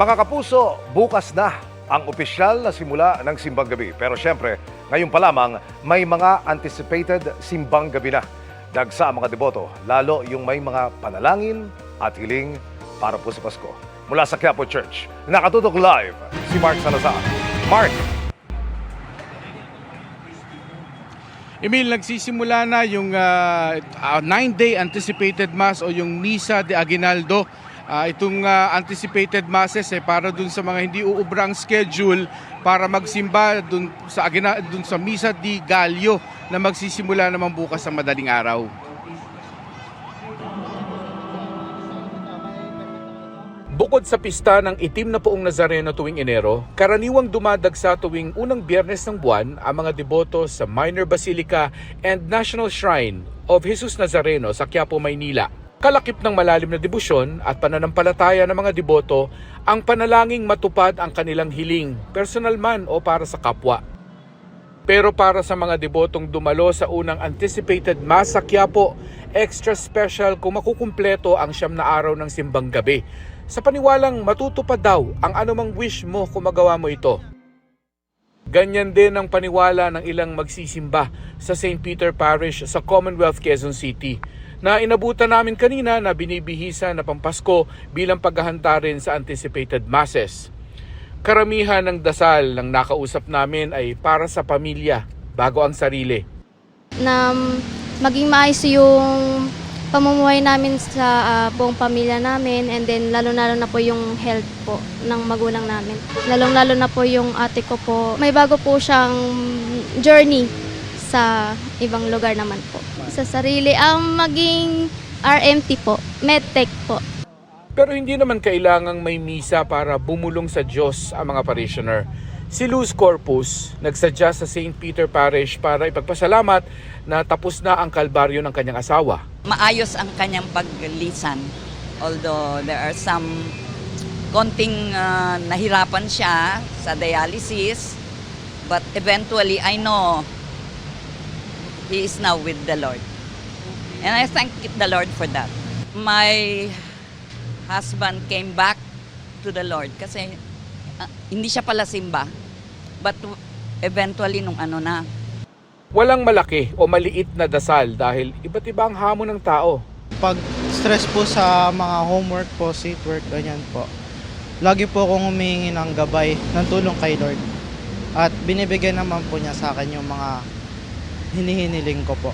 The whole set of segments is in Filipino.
Mga kapuso, bukas na ang opisyal na simula ng simbang gabi. Pero syempre, ngayon pa lamang may mga anticipated simbang gabi na. Dagsa ang mga deboto, lalo yung may mga panalangin at hiling para po sa Pasko. Mula sa Quiapo Church, nakatutok live si Mark Salazar. Mark! Emil, nagsisimula na yung 9-day anticipated mass o yung Misa de Aguinaldo. Itong anticipated masses para dun sa mga hindi uubrang schedule para magsimba dun sa Misa de Gallo na magsisimula naman bukas sa madaling araw. Bukod sa pista ng itim na poong Nazareno tuwing Enero, karaniwang dumadagsa tuwing unang Biyernes ng buwan ang mga deboto sa Minor Basilica and National Shrine of Jesus Nazareno sa Quiapo, Maynila. Kalakip ng malalim na debosyon at pananampalataya ng mga deboto ang panalangin matupad ang kanilang hiling, personal man o para sa kapwa. Pero para sa mga debotong dumalo sa unang anticipated mass sa Quiapo, extra special kung makukumpleto ang 9 na araw ng simbang gabi. Sa paniwalang matutupad daw ang anumang wish mo kung magawa mo ito. Ganyan din ang paniwala ng ilang magsisimba sa St. Peter Parish sa Commonwealth, Quezon City, na inabutan namin kanina na binibihisa na Pampasko bilang paghahanda rin sa anticipated masses. Karamihan ng dasal ng nakausap namin ay para sa pamilya bago ang sarili. Na maging maayos yung pamumuhay namin sa buong pamilya namin, and then lalo-lalo na po yung health po ng magulang namin. Lalong-lalo na po yung ate ko po. May bago po siyang journey sa ibang lugar naman po. Sa sarili, ang maging RMT po, medtech po. Pero hindi naman kailangang may misa para bumulong sa Diyos ang mga parishioner. Si Luz Corpus nagsadya sa St. Peter Parish para ipagpasalamat na tapos na ang kalbaryo ng kanyang asawa. Maayos ang kanyang paglisan. Although there are some konting nahirapan siya sa dialysis, but eventually I know he is now with the Lord. And I thank the Lord for that. My husband came back to the Lord kasi hindi siya pala simba. But eventually nung na. Walang malaki o maliit na dasal dahil iba't iba ang hamon ng tao. Pag stress po sa mga homework po, seat work, ganyan po, lagi po akong humihingi ng gabay, ng tulong kay Lord. At binibigyan naman po niya sa akin yung mga hinihiniling ko po.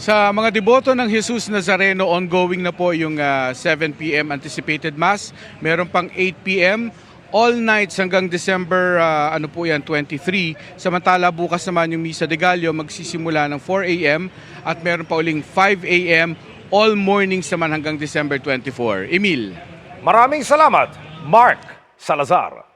Sa mga deboto ng Jesus Nazareno, ongoing na po yung 7 p.m. anticipated mass. Meron pang 8 p.m. all nights hanggang December 23. Samantala bukas naman yung Misa de Gallo magsisimula ng 4 a.m. at meron pa uling 5 a.m. all mornings naman hanggang December 24. Emil. Maraming salamat, Mark Salazar.